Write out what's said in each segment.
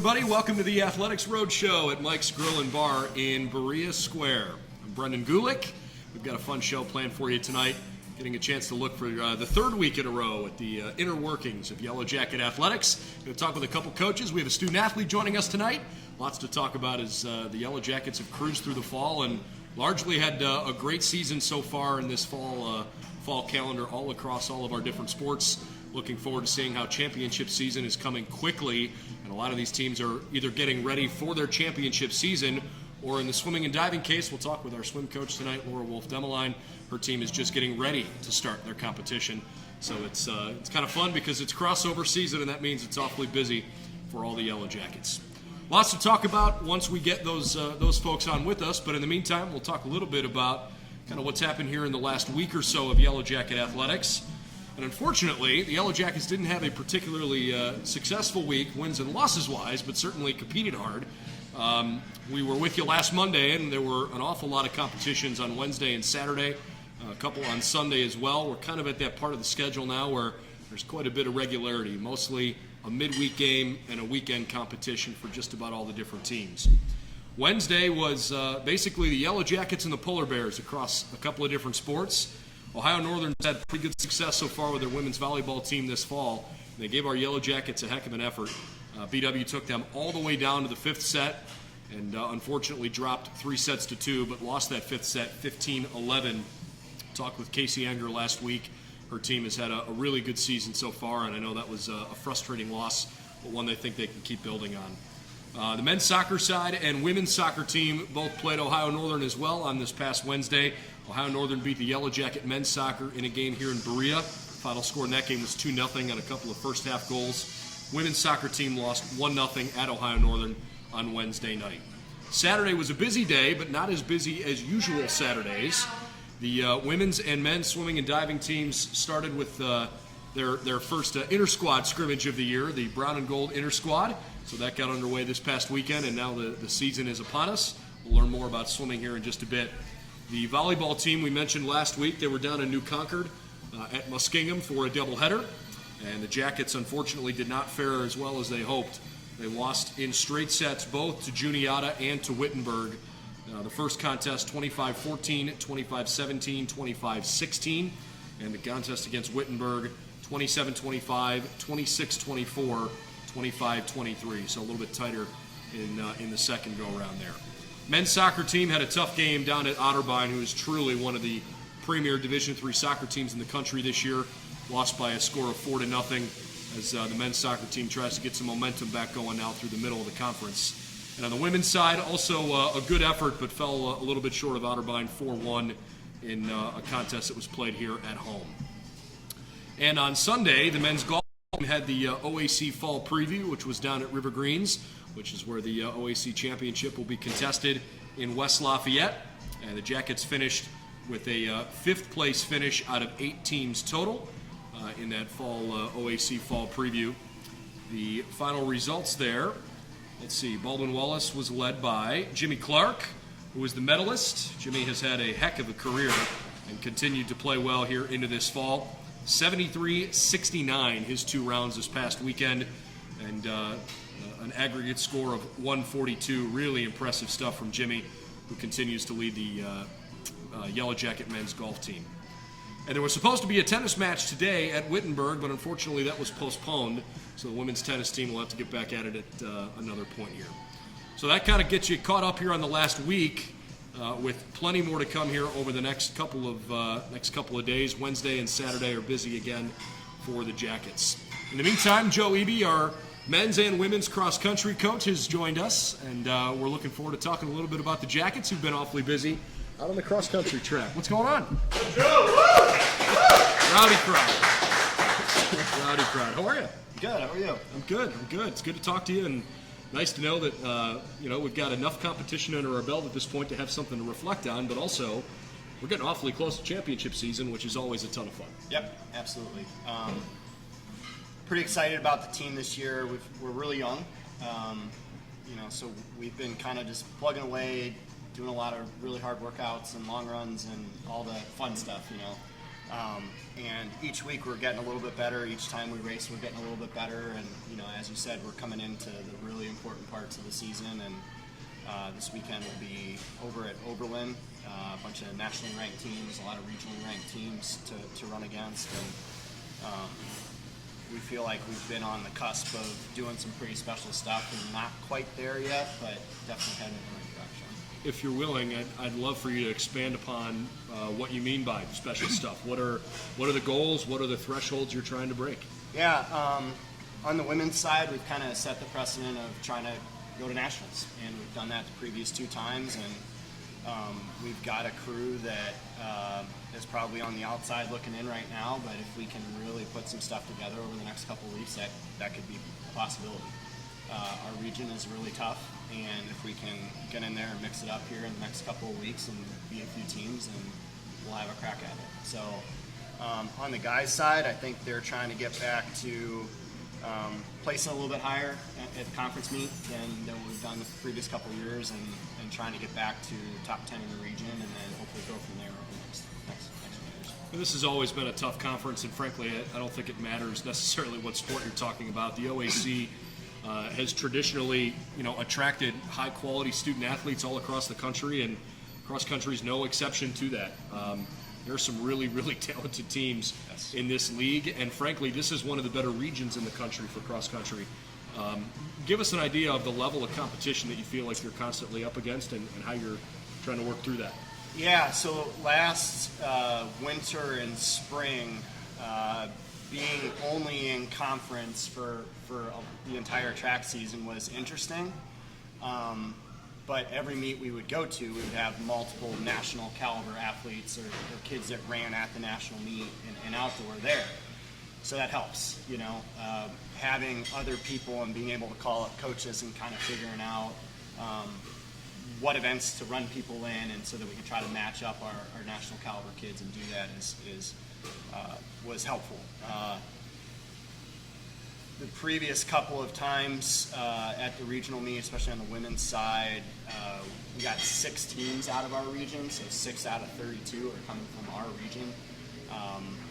everybody. Welcome to the Athletics Roadshow at Mike's Grill and Bar in Berea Square. I'm Brendan Gulick. We've got a fun show planned for you tonight. Getting a chance to look for the third week in a row at the inner workings of Yellow Jacket Athletics. Going to talk with a couple coaches. We have a student athlete joining us tonight. Lots to talk about as the Yellow Jackets have cruised through the fall and largely had a great season so far in this fall calendar all across all of our different sports. Looking forward to seeing how championship season is coming quickly, and a lot of these teams are either getting ready for their championship season, or in the swimming and diving case, we'll talk with our swim coach tonight, Laura Demaline. Her team is just getting ready to start their competition. So it's kind of fun because it's crossover season, and that means it's awfully busy for all the Yellow Jackets. Lots to talk about once we get those folks on with us, but in the meantime, we'll talk a little bit about kind of what's happened here in the last week or so of Yellow Jacket Athletics. And unfortunately, the Yellow Jackets didn't have a particularly successful week, wins and losses-wise, but certainly competed hard. We were with you last Monday, and there were an awful lot of competitions on Wednesday and Saturday, a couple on Sunday as well. We're kind of at that part of the schedule now where there's quite a bit of regularity, mostly a midweek game and a weekend competition for just about all the different teams. Wednesday was basically the Yellow Jackets and the Polar Bears across a couple of different sports. Ohio Northern's had pretty good success so far with their women's volleyball team this fall. They gave our Yellow Jackets a heck of an effort. BW took them all the way down to the fifth set and unfortunately dropped 3-2, but lost that fifth set 15-11. Talked with Casey Enger last week. Her team has had a really good season so far, and I know that was a frustrating loss, but one they think they can keep building on. The men's soccer side and women's soccer team both played Ohio Northern as well on this past Wednesday. Ohio Northern beat the Yellow Jacket men's soccer in a game here in Berea. Final score in that game was 2-0 on a couple of first half goals. Women's soccer team lost 1-0 at Ohio Northern on Wednesday night. Saturday was a busy day, but not as busy as usual Saturdays. The women's and men's swimming and diving teams started with their first inter-squad scrimmage of the year, the brown and gold inter-squad. So that got underway this past weekend, and now the season is upon us. We'll learn more about swimming here in just a bit. The volleyball team we mentioned last week, they were down in New Concord at Muskingum for a doubleheader, and the Jackets unfortunately did not fare as well as they hoped. They lost in straight sets both to Juniata and to Wittenberg. The first contest 25-14, 25-17, 25-16, and the contest against Wittenberg 27-25, 26-24, 25-23, so a little bit tighter in the second go-around there. Men's soccer team had a tough game down at Otterbein, who is truly one of the premier Division III soccer teams in the country this year. Lost by a score of 4-0 as the men's soccer team tries to get some momentum back going now through the middle of the conference. And on the women's side, also a good effort, but fell a little bit short of Otterbein 4-1 in a contest that was played here at home. And on Sunday, the men's golf team had the OAC Fall Preview, which was down at River Greens, which is where the OAC Championship will be contested in West Lafayette. And the Jackets finished with a fifth place finish out of 8 teams total in that fall OAC Fall Preview. The final results there, let's see, Baldwin Wallace was led by Jimmy Clark, who was the medalist. Jimmy has had a heck of a career and continued to play well here into this fall. 73-69 his 2 rounds this past weekend, and an aggregate score of 142. Really impressive stuff from Jimmy, who continues to lead the Yellow Jacket men's golf team. And there was supposed to be a tennis match today at Wittenberg, but unfortunately that was postponed, so the women's tennis team will have to get back at it at another point here. So that kind of gets you caught up here on the last week, with plenty more to come here over the next couple of days. Wednesday and Saturday are busy again for the Jackets. In the meantime, Joe Eby, our men's and women's cross-country coach, has joined us, and we're looking forward to talking a little bit about the Jackets, who've been awfully busy out on the cross-country track. What's going on? Rowdy crowd. Rowdy crowd. How are you? Good. How are you? I'm good. It's good to talk to you, and nice to know that we've got enough competition under our belt at this point to have something to reflect on, but also we're getting awfully close to championship season, which is always a ton of fun. Yep, absolutely. Pretty excited about the team this year. We're really young, so we've been kind of just plugging away, doing a lot of really hard workouts and long runs and all the fun stuff, And each week we're getting a little bit better. Each time we race, we're getting a little bit better. And, as you said, we're coming into the really important parts of the season. And this weekend will be over at Oberlin, a bunch of nationally ranked teams, a lot of regionally ranked teams to run against. And we feel like we've been on the cusp of doing some pretty special stuff, and not quite there yet, but definitely heading in the right direction. If you're willing, I'd love for you to expand upon what you mean by special stuff. What are the goals? What are the thresholds you're trying to break? Yeah, on the women's side, we've kind of set the precedent of trying to go to nationals, and we've done that the previous 2 times, and we've got a crew that is probably on the outside looking in right now, but if we can really put some stuff together over the next couple of weeks, that could be a possibility. Our region is really tough, and if we can get in there and mix it up here in the next couple of weeks and beat a few teams, then we'll have a crack at it. So on the guys' side, I think they're trying to get back to placing a little bit higher at conference meet than we've done the previous couple of years, and trying to get back to top 10 in the region, and then hopefully go from there over the next few years. And this has always been a tough conference, and frankly, I don't think it matters necessarily what sport you're talking about. The OAC has traditionally, attracted high-quality student athletes all across the country, and cross country is no exception to that. There are some really, really talented teams in this league, and frankly, this is one of the better regions in the country for cross country. Give us an idea of the level of competition that you feel like you're constantly up against, and how you're trying to work through that. Yeah, so last winter and spring, being only in conference for the entire track season was interesting. But every meet we would go to, we would have multiple national caliber athletes or kids that ran at the national meet and outdoor there. So that helps, having other people and being able to call up coaches and kind of figuring out what events to run people in, and so that we can try to match up our national caliber kids and do that was helpful. The previous couple of times at the regional meet, especially on the women's side, we got 6 teams out of our region, so 6 out of 32 are coming from our region,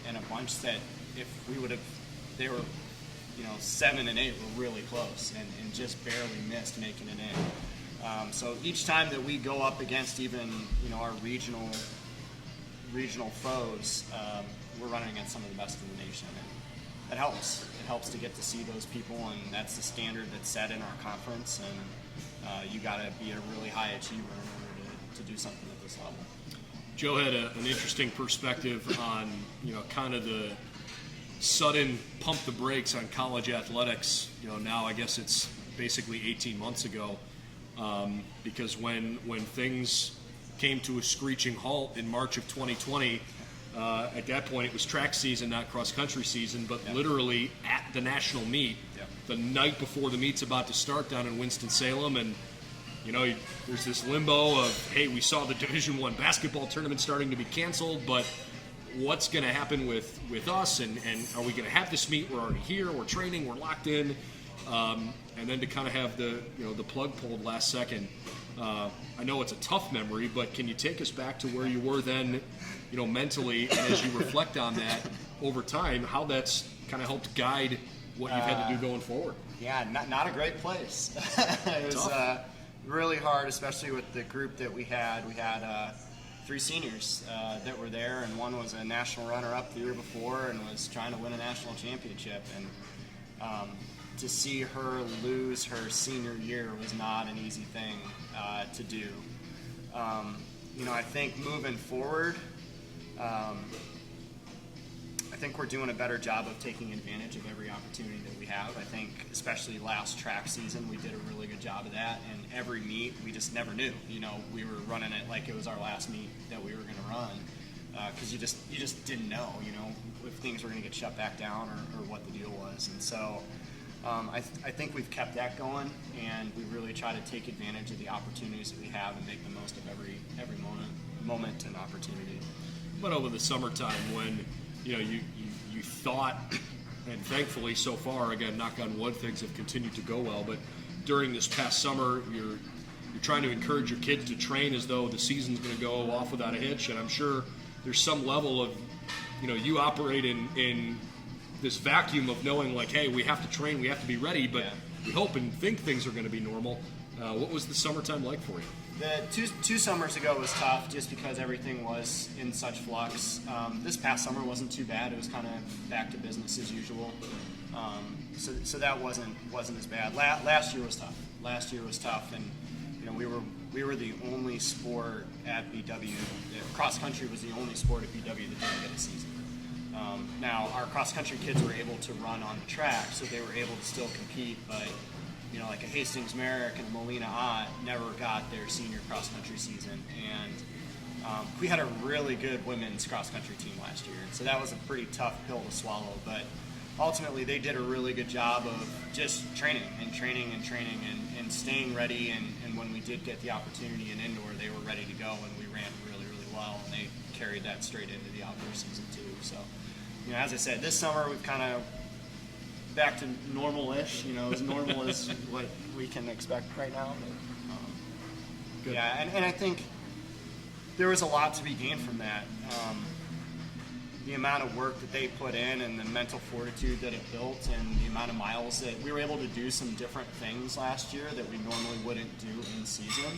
and a bunch that if we would have, they were, 7 and 8 were really close and just barely missed making it in. So each time that we go up against even, our regional foes, we're running against some of the best in the nation. And that helps. It helps to get to see those people, and that's the standard that's set in our conference. And you got to be a really high achiever in order to do something at this level. Joe had an interesting perspective on, kind of the sudden pump the brakes on college athletics. Now I guess it's basically 18 months ago, because when things came to a screeching halt in March of 2020, at that point it was track season, not cross-country season, but literally at the national meet, the night before the meet's about to start down in Winston-Salem, and there's this limbo of, hey, we saw the Division I basketball tournament starting to be canceled, but what's going to happen with us, and are we going to have this meet? We're already here, we're training, we're locked in, and then to kind of have the plug pulled last second. I know it's a tough memory, but can you take us back to where you were then, mentally, and as you reflect on that over time, how that's kind of helped guide what you've had to do going forward? Yeah, not a great place. It was really hard, especially with the group that we had. We had 3 seniors that were there, and one was a national runner-up the year before and was trying to win a national championship. And to see her lose her senior year was not an easy thing to do. I think moving forward, I think we're doing a better job of taking advantage of every opportunity that we have. I think especially last track season, we did a really good job of that. And every meet, we just never knew. We were running it like it was our last meet that we were going to run, because you just didn't know, if things were going to get shut back down or what the deal was. And so I think we've kept that going, and we really try to take advantage of the opportunities that we have and make the most of every moment and opportunity. But over the summertime, when you thought, and thankfully so far, again, knock on wood, things have continued to go well, but during this past summer, you're trying to encourage your kids to train as though the season's going to go off without a hitch, and I'm sure there's some level of you operate in this vacuum of knowing, like, hey, we have to train, we have to be ready, but we hope and think things are going to be normal. What was the summertime like for you? The two summers ago was tough just because everything was in such flux. This past summer wasn't too bad. It was kind of back to business as usual. So that wasn't as bad. Last year was tough. And we were the only sport at BW. Cross country was the only sport at BW that didn't get a season. Now our cross country kids were able to run on the track, so they were able to still compete, but like a Hastings Merrick and a Molina Ott never got their senior cross country season. And we had a really good women's cross country team last year, so that was a pretty tough pill to swallow. But ultimately, they did a really good job of just training and staying ready. And when we did get the opportunity in indoor, they were ready to go, and we ran really, really well. And they carried that straight into the outdoor season too. So, as I said, this summer we've kind of back to normal-ish, as normal as what we can expect right now. But, yeah, and I think there was a lot to be gained from that. The amount of work that they put in and the mental fortitude that it built and the amount of miles that we were able to do some different things last year that we normally wouldn't do in season.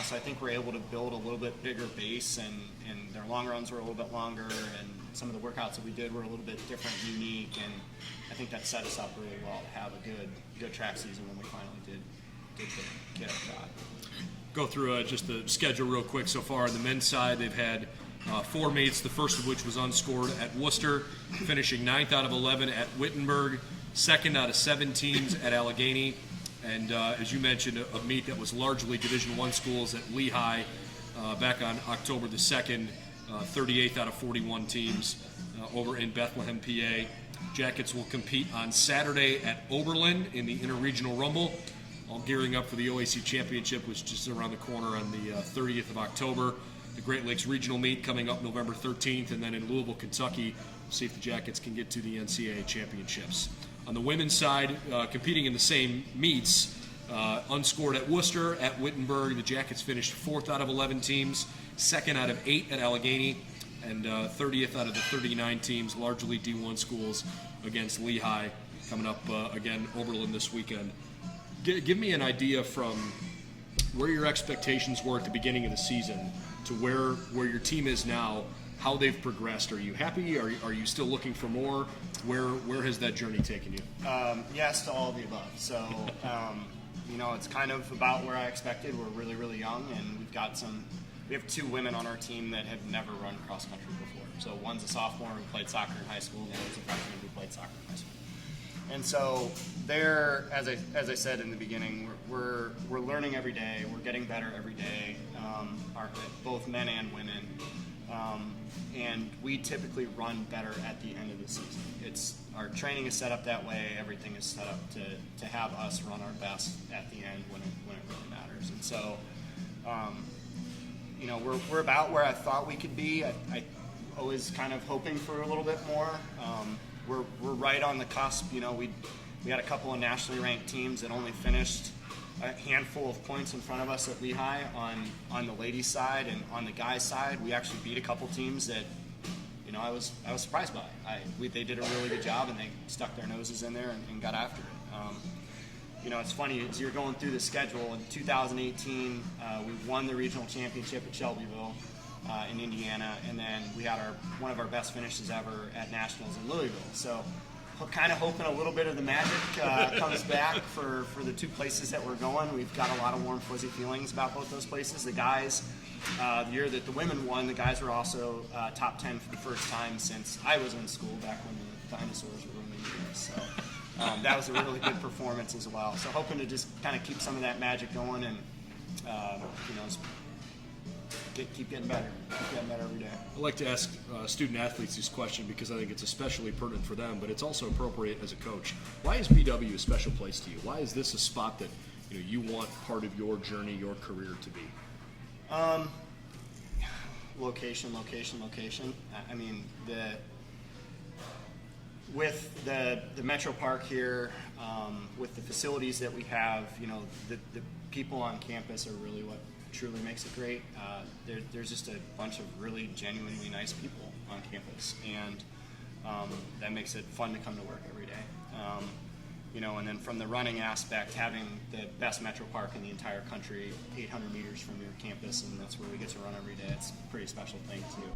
So I think we're able to build a little bit bigger base, and their long runs were a little bit longer, and some of the workouts that we did were a little bit different, unique, and I think that set us up really well to have a good track season when we finally did get a shot. Go through just the schedule real quick so far. On the men's side, they've had 4 meets, the first of which was unscored at Worcester, finishing 9th out of 11 at Wittenberg, 2nd out of 7 teams at Allegheny, and as you mentioned, a meet that was largely Division I schools at Lehigh back on October the 2nd, 38th out of 41 teams over in Bethlehem, PA. Jackets will compete on Saturday at Oberlin in the Interregional Rumble, all gearing up for the OAC Championship, which is just around the corner on the 30th of October. The Great Lakes Regional Meet coming up November 13th, and then in Louisville, Kentucky, we'll see if the Jackets can get to the NCAA Championships. On the women's side, competing in the same meets, unscored at Worcester, at Wittenberg, the Jackets finished 4th out of 11 teams, 2nd out of 8 at Allegheny, and 30th out of the 39 teams, largely D1 schools, against Lehigh, coming up again Oberlin this weekend. Give me an idea from where your expectations were at the beginning of the season to where your team is now, how they've progressed. Are you happy? Are you still looking for more? Where has that journey taken you? Yes to all of the above. So, it's kind of about where I expected. We're really, really young, and we have 2 women on our team that have never run cross country before. So one's a sophomore who played soccer in high school, and the other's a freshman who played soccer in high school. And so they're, as I said in the beginning, we're learning every day. We're getting better every day, both men and women. And we typically run better at the end of the season. Our training is set up that way. Everything is set up to have us run our best at the end when it really matters. And so, we're about where I thought we could be. I always kind of hoping for a little bit more. We're right on the cusp. We had a couple of nationally ranked teams that only finished a handful of points in front of us at Lehigh on the ladies' side, and on the guys' side, we actually beat a couple teams that I was surprised by. They did a really good job, and they stuck their noses in there and got after it. It's funny as you're going through the schedule. In 2018, we won the regional championship at Shelbyville in Indiana, and then we had one of our best finishes ever at nationals in Louisville. So, kind of hoping a little bit of the magic comes back for the 2 places that we're going. We've got a lot of warm, fuzzy feelings about both those places. The guys, the year that the women won, the guys were also top 10 for the first time since I was in school, back when the dinosaurs were roaming the US. So that was a really good performance as well. So hoping to just kind of keep some of that magic going, and keep getting better. Keep getting better every day. I like to ask student athletes this question because I think it's especially pertinent for them, but it's also appropriate as a coach. Why is BW a special place to you? Why is this a spot that you want part of your journey, your career to be? Location. I mean, with the Metro Park here, with the facilities that we have, the people on campus are really truly makes it great. There's just a bunch of really genuinely nice people on campus, and that makes it fun to come to work every day. And then from the running aspect, having the best metro park in the entire country, 800 meters from your campus, and that's where we get to run every day. It's a pretty special thing too.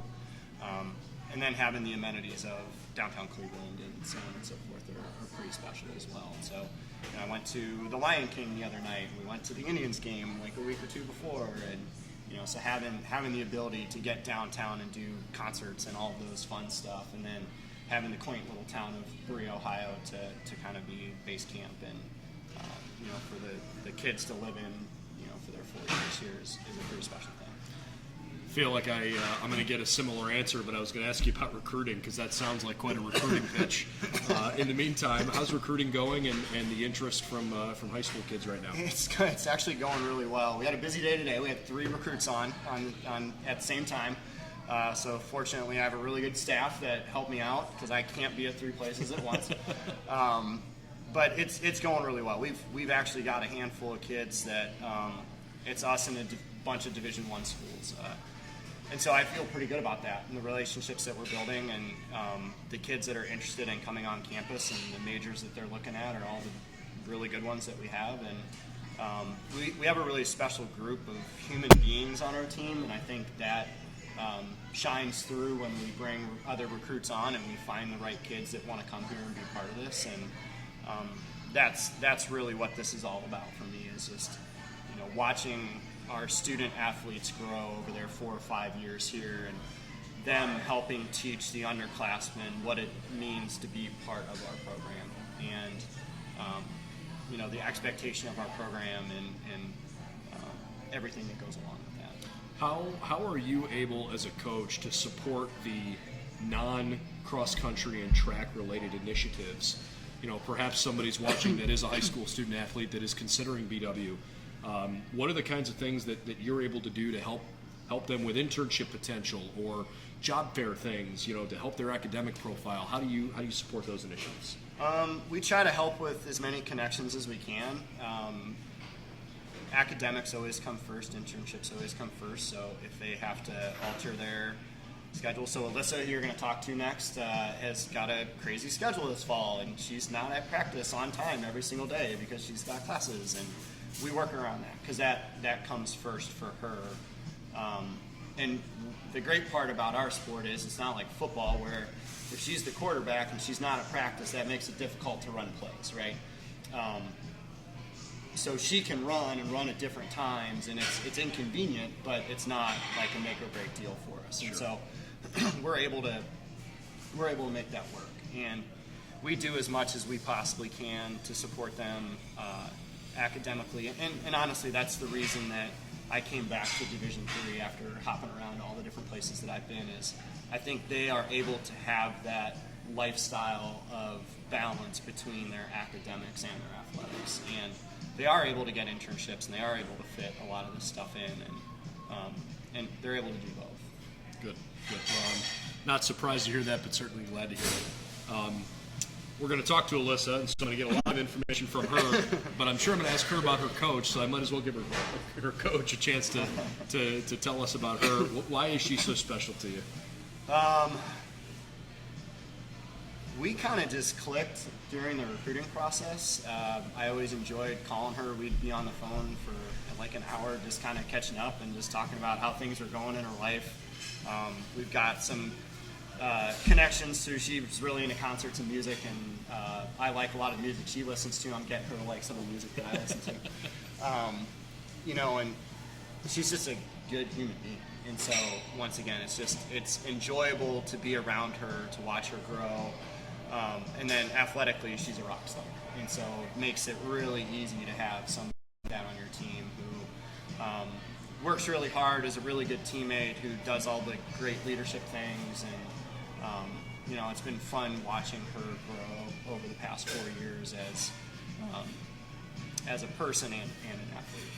And then having the amenities of downtown Cleveland and so on and so forth are pretty special as well. So I went to the Lion King the other night. We went to the Indians game like a week or two before, and so having the ability to get downtown and do concerts and all of those fun stuff, and then having the quaint little town of Berea, Ohio to kind of be base camp and for the kids to live in for their 4 years here is a pretty special thing. Feel like I'm going to get a similar answer, but I was going to ask you about recruiting because that sounds like quite a recruiting pitch. In the meantime, how's recruiting going and the interest from high school kids right now? It's actually going really well. We had a busy day today. We had 3 recruits on at the same time. So fortunately, I have a really good staff that helped me out because I can't be at 3 places at once. But it's going really well. We've actually got a handful of kids that it's us and a bunch of Division I schools. And so I feel pretty good about that and the relationships that we're building, and the kids that are interested in coming on campus and the majors that they're looking at are all the really good ones that we have. And we have a really special group of human beings on our team, and I think that shines through when we bring other recruits on and we find the right kids that want to come here and be part of this. And that's really what this is all about for me, is just watching our student athletes grow over their 4 or 5 years here, and them helping teach the underclassmen what it means to be part of our program, and the expectation of our program and everything that goes along with that. How are you able as a coach to support the non-cross country and track related initiatives? Perhaps somebody's watching that is a high school student athlete that is considering BW. What are the kinds of things that you're able to do to help them with internship potential or job fair things, to help their academic profile? How do you support those initiatives? We try to help with as many connections as we can. Academics always come first, internships always come first, so if they have to alter their schedule. So Alyssa, who you're going to talk to next, has got a crazy schedule this fall, and she's not at practice on time every single day because she's got classes, and we work around that because that comes first for her. And the great part about our sport is it's not like football where if she's the quarterback and she's not at practice, that makes it difficult to run plays, right? So she can run at different times, and it's inconvenient, but it's not like a make or break deal for us. Sure. And so we're able to make that work, and we do as much as we possibly can to support them academically. And honestly, that's the reason that I came back to Division III after hopping around all the different places that I've been. Is I think they are able to have that lifestyle of balance between their academics and their athletics, and they are able to get internships, and they are able to fit a lot of this stuff in, and they're able to do both. Good. Well, I'm not surprised to hear that, but certainly glad to hear it. We're going to talk to Alyssa, and so I'm going to get a lot of information from her, but I'm sure I'm going to ask her about her coach, so I might as well give her coach a chance to tell us about her. Why is she so special to you? We kind of just clicked during the recruiting process. I always enjoyed calling her. We'd be on the phone for like an hour just kind of catching up and just talking about how things were going in her life. We've got some connections, so she's really into concerts and music, and I like a lot of music she listens to. I'm getting her to like some of the music that I listen to. And she's just a good human being. And so once again, it's enjoyable to be around her, to watch her grow. And then athletically, she's a rock star. And so it makes it really easy to have somebody like that on your team who works really hard, is a really good teammate, who does all the great leadership things. And, it's been fun watching her grow over the past 4 years as a person and an athlete.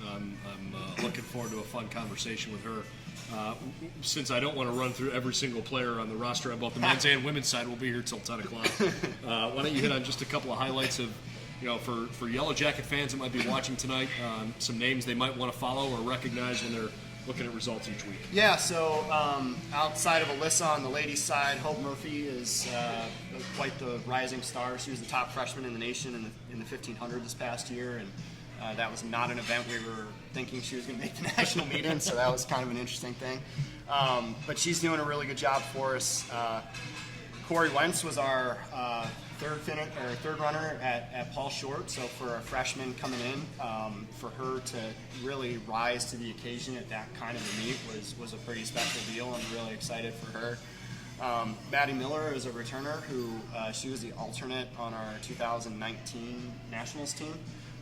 I'm looking forward to a fun conversation with her. Since I don't want to run through every single player on the roster on both the men's and women's side, we'll be here till 10 o'clock. Why don't you hit on just a couple of highlights of for Yellow Jacket fans that might be watching tonight, some names they might want to follow or recognize when they're looking at results each week? Yeah, so outside of Alyssa on the ladies' side, Hope Murphy is quite the rising star. She was the top freshman in the nation in the 1500 this past year, and that was not an event we were thinking she was going to make the national meet in, so that was kind of an interesting thing. But she's doing a really good job for us. Corey Wentz was our third runner at Paul Short. So for a freshman coming in, for her to really rise to the occasion at that kind of a meet was a pretty special deal. I'm really excited for her. Maddie Miller is a returner who she was the alternate on our 2019 Nationals team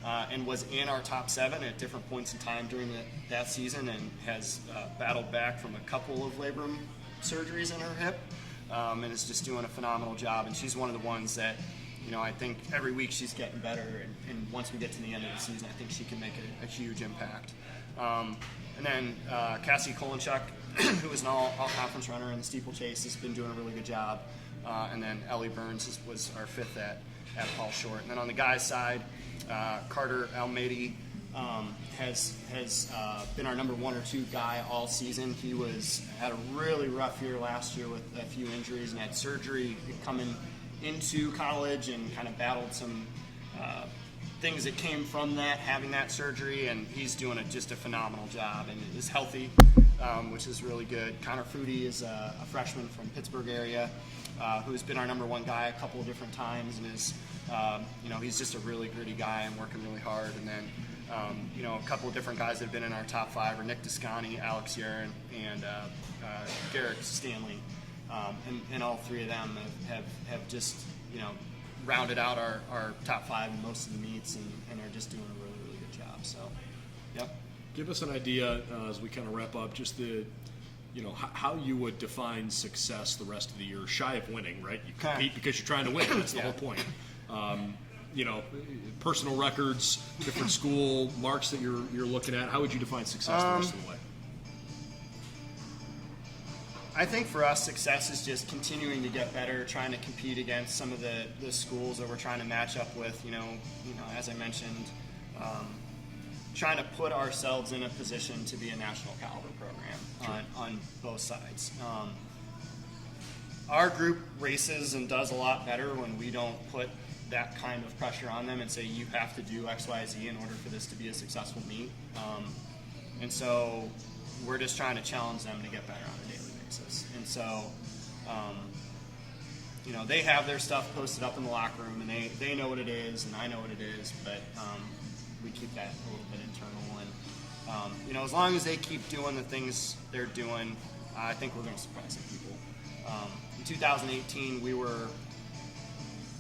and was in our top 7 at different points in time during that season, and has battled back from a couple of labrum surgeries in her hip. And is just doing a phenomenal job. And she's one of the ones that, I think every week she's getting better. And once we get to the end of the season, I think she can make a huge impact. And then Cassie Kolenchuk, who is an all-conference runner in the steeplechase, has been doing a really good job. And then Ellie Burns was our 5th at Paul Short. And then on the guys' side, Carter Almeida has been our number 1 or 2 guy all season. He had a really rough year last year with a few injuries and had surgery coming into college, and kind of battled some things that came from that, having that surgery, and he's doing just a phenomenal job and is healthy, which is really good. Connor Foodie is a freshman from Pittsburgh area who's been our number 1 guy a couple of different times, and is he's just a really gritty guy and working really hard. And then a couple of different guys that have been in our top 5 are Nick Descani, Alex Yaron, and Garrett Stanley. And all 3 of them have just, rounded out our top 5 in most of the meets, and are just doing a really, really good job. So, yep. Give us an idea as we kind of wrap up, just how you would define success the rest of the year, shy of winning, right? You compete because you're trying to win. That's the whole point. Personal records, different school marks that you're looking at. How would you define success the rest of the way? I think for us, success is just continuing to get better, trying to compete against some of the schools that we're trying to match up with. As I mentioned, trying to put ourselves in a position to be a national caliber program on both sides. Our group races and does a lot better when we don't put that kind of pressure on them and say you have to do X, Y, Z in order for this to be a successful meet. And so we're just trying to challenge them to get better on a daily basis. And so, they have their stuff posted up in the locker room, and they know what it is, and I know what it is, but we keep that a little bit internal. And, as long as they keep doing the things they're doing, I think we're going to surprise some people. In 2018, we were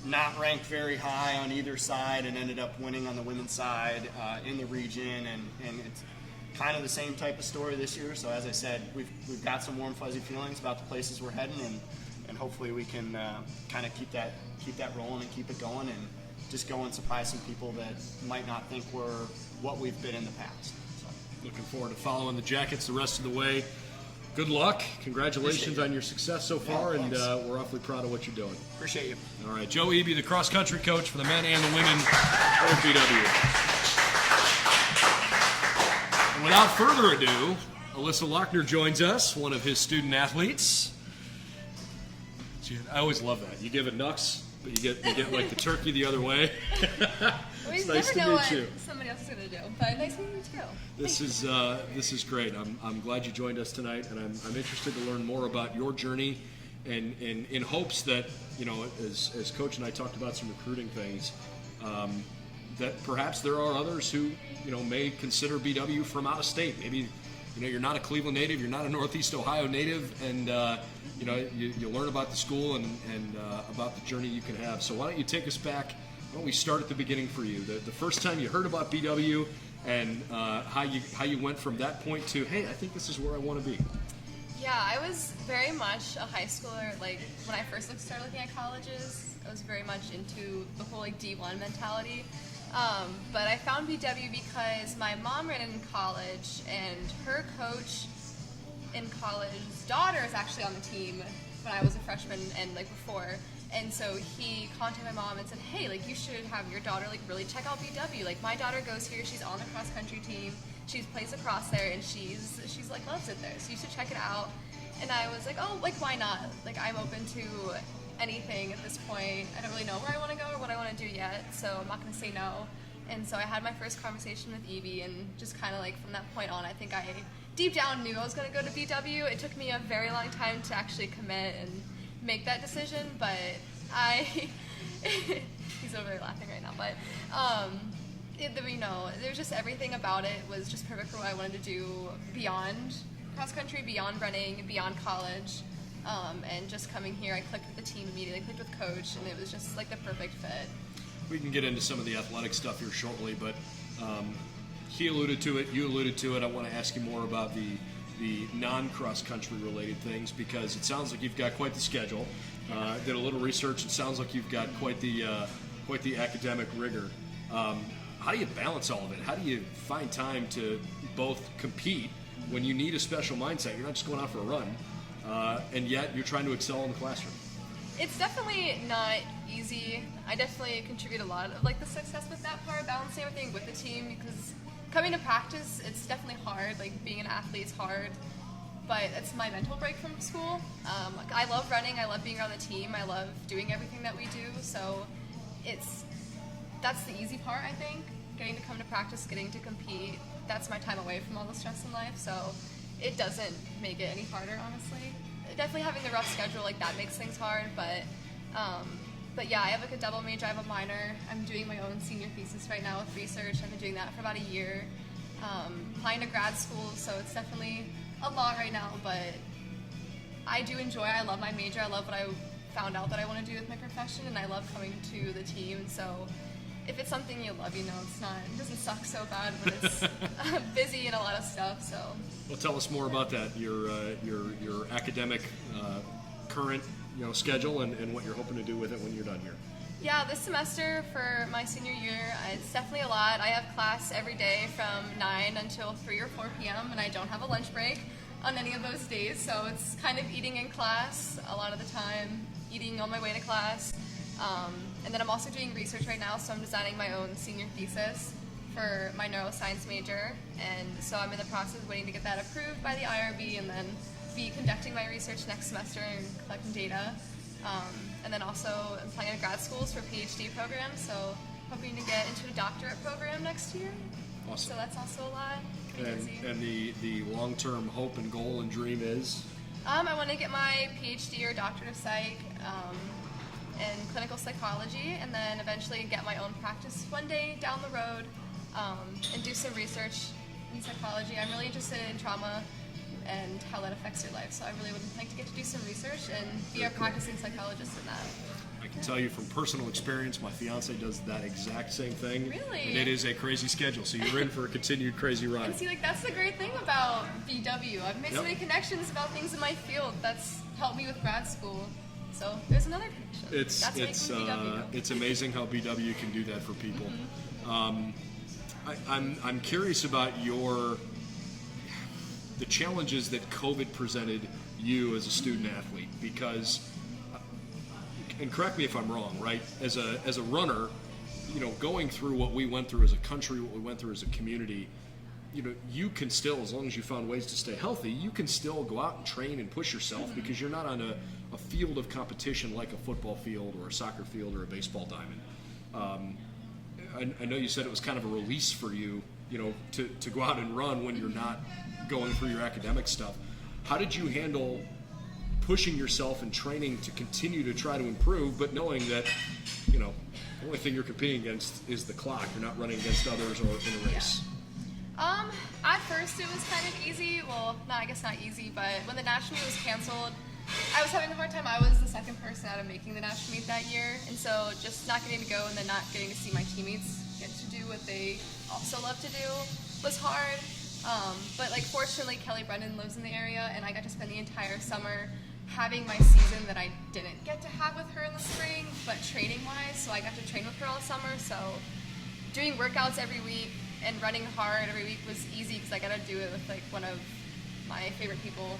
not ranked very high on either side and ended up winning on the women's side in the region, and it's kind of the same type of story this year. So as I said, we've got some warm fuzzy feelings about the places we're heading, and hopefully we can kind of keep that rolling and keep it going, and just go and surprise some people that might not think we're what we've been in the past. So. Looking forward to following the Jackets the rest of the way. Good luck. Congratulations on your success so far, and we're awfully proud of what you're doing. Appreciate you. All right, Joe Eby, the cross-country coach for the men and the women of BW. And without further ado, Alyssa Laughner joins us, one of his student athletes. I always love that. You give it nucks, but you get like the turkey the other way. It's nice never know meet you. what somebody else is going to do, but nice meeting you too. This is great. I'm glad you joined us tonight, and I'm interested to learn more about your journey, and in hopes that as Coach and I talked about some recruiting things, that perhaps there are others who may consider BW from out of state. Maybe you're not a Cleveland native, you're not a Northeast Ohio native, and you learn about the school and about the journey you can have. So why don't you take us back? Why don't we start at the beginning for you? The first time you heard about BW, and how you went from that point to, hey, I think this is where I want to be. Yeah, I was very much a high schooler. Like when I first started looking at colleges, I was very much into the whole D1 mentality. But I found BW because my mom ran in college, and her coach in college's daughter is actually on the team when I was a freshman and before. And so he contacted my mom and said, hey, like, you should have your daughter, like, really check out BW. Like, my daughter goes here, she's on the cross-country team, she plays across there, and she's like, loves it there, so you should check it out. And I was like, oh, like, why not? Like, I'm open to anything at this point. I don't really know where I want to go or what I want to do yet, so I'm not going to say no. And so I had my first conversation with Eby, and just kind of, like, from that point on, I think I deep down knew I was going to go to BW. It took me a very long time to actually commit and make that decision, but he's over there laughing right now, but there's just everything about it was just perfect for what I wanted to do beyond cross country, beyond running, beyond college, and just coming here, I clicked with the team immediately, clicked with coach, and it was just like the perfect fit. We can get into some of the athletic stuff here shortly, but he alluded to it, you alluded to it. I want to ask you more about the non-cross country related things, because it sounds like you've got quite the schedule. Did a little research. It sounds like you've got quite the academic rigor. How do you balance all of it? How do you find time to both compete when you need a special mindset? You're not just going out for a run, and yet you're trying to excel in the classroom. It's definitely not easy. I definitely contribute a lot of like the success with that part, balancing everything with the team, because coming to practice, it's definitely hard. Like, being an athlete's hard, but it's my mental break from school. I love running. I love being around the team. I love doing everything that we do. So that's the easy part, I think. Getting to come to practice, getting to compete. That's my time away from all the stress in life. So it doesn't make it any harder, honestly. Definitely having the rough schedule, like, that makes things hard. But yeah, I have like a double major, I have a minor. I'm doing my own senior thesis right now with research. I've been doing that for about a year. Applying to grad school, so it's definitely a lot right now, but I do enjoy it. I love my major. I love what I found out that I want to do with my profession, and I love coming to the team. So if it's something you love, it doesn't suck so bad, but it's busy and a lot of stuff. So. Well, tell us more about that. Your academic current schedule and what you're hoping to do with it when you're done here. Yeah, this semester for my senior year, it's definitely a lot. I have class every day from 9 until 3 or 4 p.m., and I don't have a lunch break on any of those days, so it's kind of eating in class a lot of the time, eating on my way to class. And then I'm also doing research right now, so I'm designing my own senior thesis for my neuroscience major, and so I'm in the process of waiting to get that approved by the IRB, and then be conducting my research next semester and collecting data. And then also I'm applying to grad schools for PhD programs, so hoping to get into a doctorate program next year. Awesome. So that's also a lot. Pretty busy. And the long-term hope and goal and dream is? I want to get my PhD or doctorate of psych in clinical psychology, and then eventually get my own practice one day down the road, and do some research in psychology. I'm really interested in trauma and how that affects your life, so I really would like to get to do some research and be a practicing psychologist in that. I can tell you from personal experience, my fiance does that exact same thing. Really? And it is a crazy schedule, so you're in for a continued crazy ride. And see, like, that's the great thing about BW. I've made so many connections about things in my field that's helped me with grad school. So there's another connection. It's amazing how BW can do that for people. Mm-hmm. I'm curious about the challenges that COVID presented you as a student athlete, because, and correct me if I'm wrong, right? As a runner, going through what we went through as a country, what we went through as a community, you can still, as long as you found ways to stay healthy, you can still go out and train and push yourself, mm-hmm. because you're not on a field of competition like a football field or a soccer field or a baseball diamond. I know you said it was kind of a release for you, to go out and run when you're not going through your academic stuff. How did you handle pushing yourself and training to continue to try to improve, but knowing that, the only thing you're competing against is the clock. You're not running against others or in a race. Yeah. At first it was kind of easy. Well, no, I guess not easy, but when the national meet was canceled, I was having a hard time. I was the second person out of making the national meet that year, and so just not getting to go and then not getting to see my teammates get to do what they also love to do was hard. But fortunately, Kelly Brendan lives in the area, and I got to spend the entire summer having my season that I didn't get to have with her in the spring, but training-wise, so I got to train with her all summer. So doing workouts every week and running hard every week was easy because I got to do it with one of my favorite people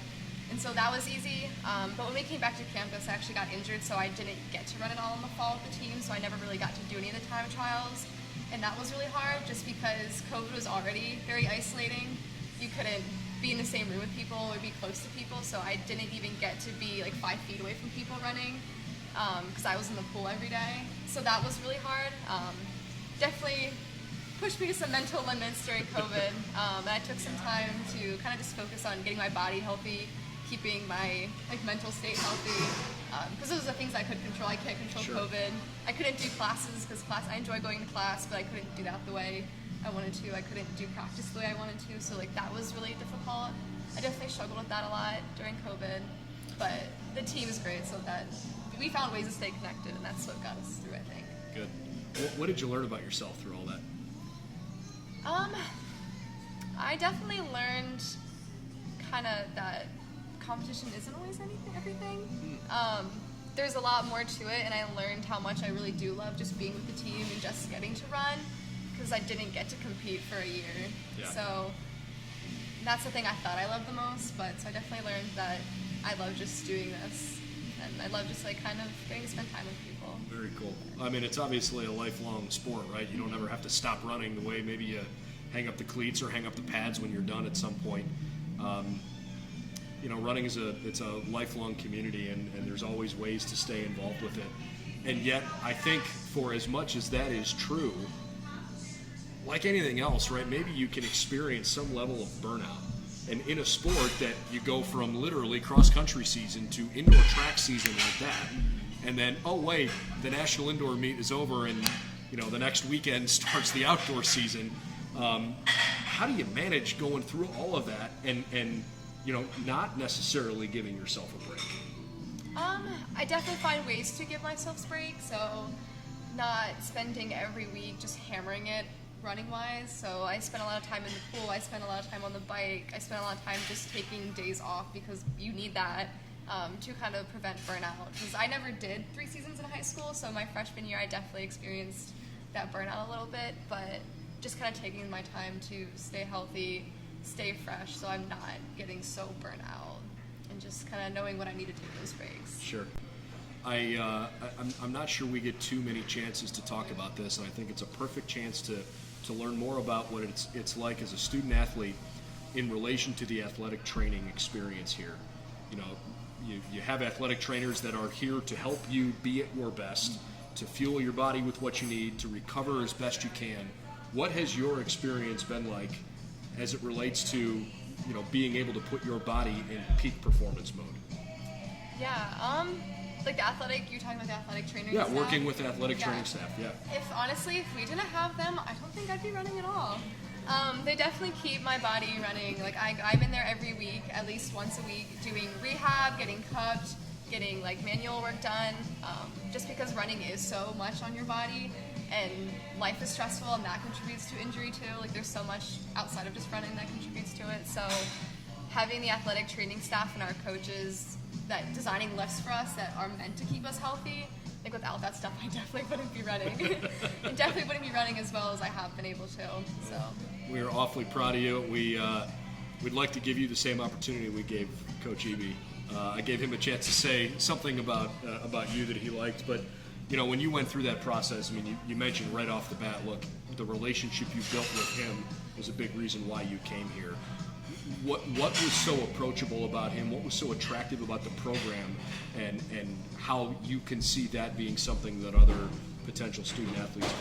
And so that was easy. But when we came back to campus, I actually got injured, so I didn't get to run it all in the fall with the team, so I never really got to do any of the time trials. And that was really hard just because COVID was already very isolating. You couldn't be in the same room with people or be close to people, so I didn't even get to be like 5 feet away from people running because I was in the pool every day. So that was really hard. Definitely pushed me to some mental limits during COVID. And I took some time to kind of just focus on getting my body healthy, keeping my mental state healthy, because those are the things I could control. I can't control Sure. COVID. I couldn't do classes because I enjoy going to class, but I couldn't do that the way I wanted to. I couldn't do practice the way I wanted to, so that was really difficult. I definitely struggled with that a lot during COVID, but the team is great, so that we found ways to stay connected, and that's what got us through, I think. Good. What did you learn about yourself through all that? I definitely learned kind of that competition isn't always everything. There's a lot more to it, and I learned how much I really do love just being with the team and just getting to run, because I didn't get to compete for a year. Yeah. So that's the thing I thought I loved the most, but so I definitely learned that I love just doing this, and I love just kind of getting to spend time with people. Very cool. I mean, it's obviously a lifelong sport, right? You don't ever have to stop running the way maybe you hang up the cleats or hang up the pads when you're done at some point. Running is it's a lifelong community, and there's always ways to stay involved with it. And yet, I think for as much as that is true, like anything else, right, maybe you can experience some level of burnout. And in a sport that you go from literally cross-country season to indoor track season like that, and then, oh wait, the national indoor meet is over, and the next weekend starts the outdoor season. How do you manage going through all of that and not necessarily giving yourself a break? I definitely find ways to give myself breaks, so not spending every week just hammering it running-wise. So I spend a lot of time in the pool, I spend a lot of time on the bike, I spend a lot of time just taking days off because you need that to kind of prevent burnout. Because I never did 3 seasons in high school, so my freshman year I definitely experienced that burnout a little bit, but just kind of taking my time to stay healthy, stay fresh, so I'm not getting so burnt out, and just kind of knowing when I need to take those breaks. Sure. I'm not sure we get too many chances to talk about this, and I think it's a perfect chance to learn more about what it's like as a student athlete in relation to the athletic training experience here. You have athletic trainers that are here to help you be at your best, to fuel your body with what you need, to recover as best you can. What has your experience been like as it relates to being able to put your body in peak performance mode? Yeah, like the athletic, you're talking about the athletic trainers? Yeah, working with athletic training staff, yeah. If we didn't have them, I don't think I'd be running at all. They definitely keep my body running. Like I'm in there every week, at least once a week, doing rehab, getting cupped, getting manual work done, just because running is so much on your body, and life is stressful, and that contributes to injury too. There's so much outside of just running that contributes to it. So having the athletic training staff and our coaches that designing lifts for us that are meant to keep us healthy, without that stuff I definitely wouldn't be running. And definitely wouldn't be running as well as I have been able to. So we are awfully proud of you. We'd like to give you the same opportunity we gave Coach Eby. I gave him a chance to say something about you that he liked, but when you went through that process, you mentioned right off the bat, look, the relationship you built with him was a big reason why you came here. What was so approachable about him? What was so attractive about the program, and how you can see that being something that other potential student athletes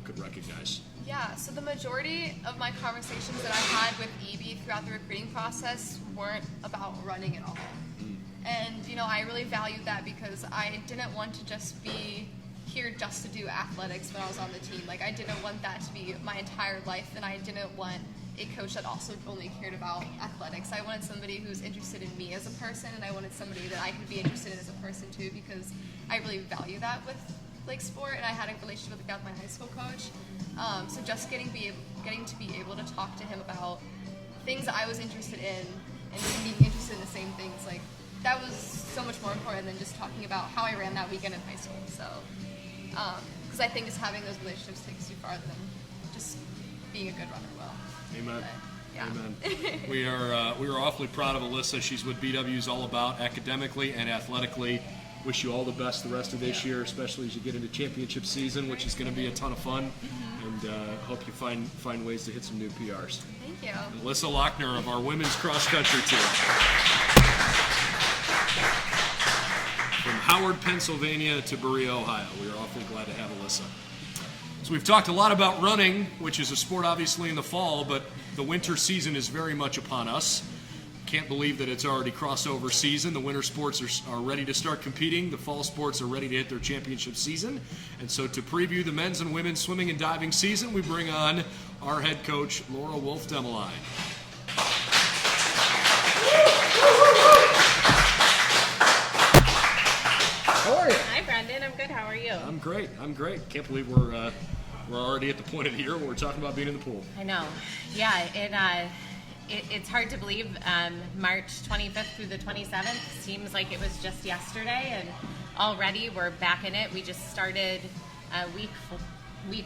could recognize? Yeah, so the majority of my conversations that I had with Eby throughout the recruiting process weren't about running at all. And I really valued that because I didn't want to just be here just to do athletics when I was on the team. I didn't want that to be my entire life, and I didn't want a coach that also only cared about athletics. I wanted somebody who's interested in me as a person, and I wanted somebody that I could be interested in as a person too, because I really value that with sport, and I had a relationship with my high school coach. So just getting to be able to talk to him about things I was interested in and being interested in the same things, that was so much more important than just talking about how I ran that weekend in high school. So, because I think just having those relationships takes you farther than just being a good runner. Amen. Yeah. Amen. We are awfully proud of Alyssa. She's what BW is all about academically and athletically. Wish you all the best the rest of this year, especially as you get into championship season, which is going to be a ton of fun. And hope you find ways to hit some new PRs. Thank you. Alyssa Laughner of our women's cross country team. From Howard, Pennsylvania to Berea, Ohio. We are awfully glad to have Alyssa. So we've talked a lot about running, which is a sport obviously in the fall, but the winter season is very much upon us. Can't believe that it's already crossover season. The winter sports are ready to start competing. The fall sports are ready to hit their championship season. And so to preview the men's and women's swimming and diving season, we bring on our head coach, Laura Demaline. How are you? Hi, Brendan. I'm good. How are you? I'm great. Can't believe we're already at the point of the year where we're talking about being in the pool. I know. Yeah, it's hard to believe. March 25th through the 27th seems like it was just yesterday, and already we're back in it. We just started week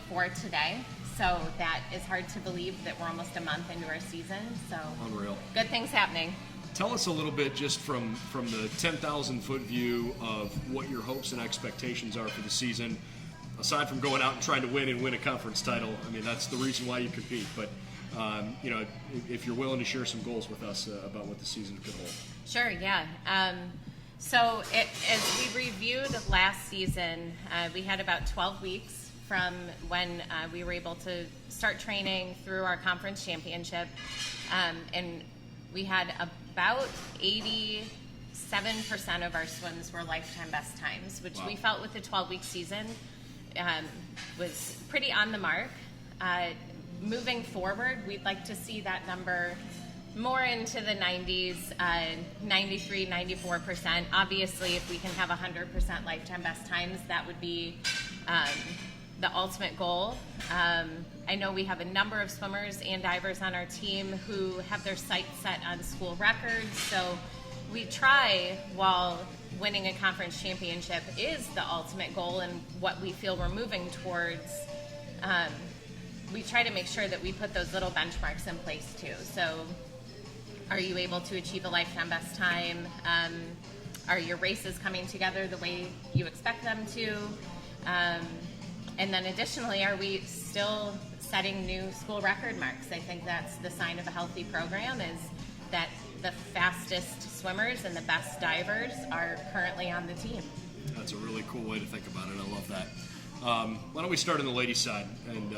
4 today, so that is hard to believe that we're almost a month into our season. So Unreal. Good things happening. Tell us a little bit just from the 10,000-foot view of what your hopes and expectations are for the season. Aside from going out and trying to win a conference title, I mean, that's the reason why you compete. But, if you're willing to share some goals with us about what the season could hold. Sure, yeah. So as we reviewed last season, we had about 12 weeks from when we were able to start training through our conference championship. And we had about 87% of our swims were lifetime best times, which Wow. we felt with the 12-week season was pretty on the mark. Moving forward, we'd like to see that number more into the 90s, 93, 94%. Obviously, if we can have 100% lifetime best times, that would be the ultimate goal. I know we have a number of swimmers and divers on our team who have their sights set on school records, so we try, while winning a conference championship is the ultimate goal and what we feel we're moving towards, we try to make sure that we put those little benchmarks in place too. So are you able to achieve a lifetime best time? Are your races coming together the way you expect them to? And then additionally, are we still setting new school record marks? I think that's the sign of a healthy program, is that the fastest swimmers and the best divers are currently on the team. That's a really cool way to think about it. I love that. Why don't we start on the ladies' side and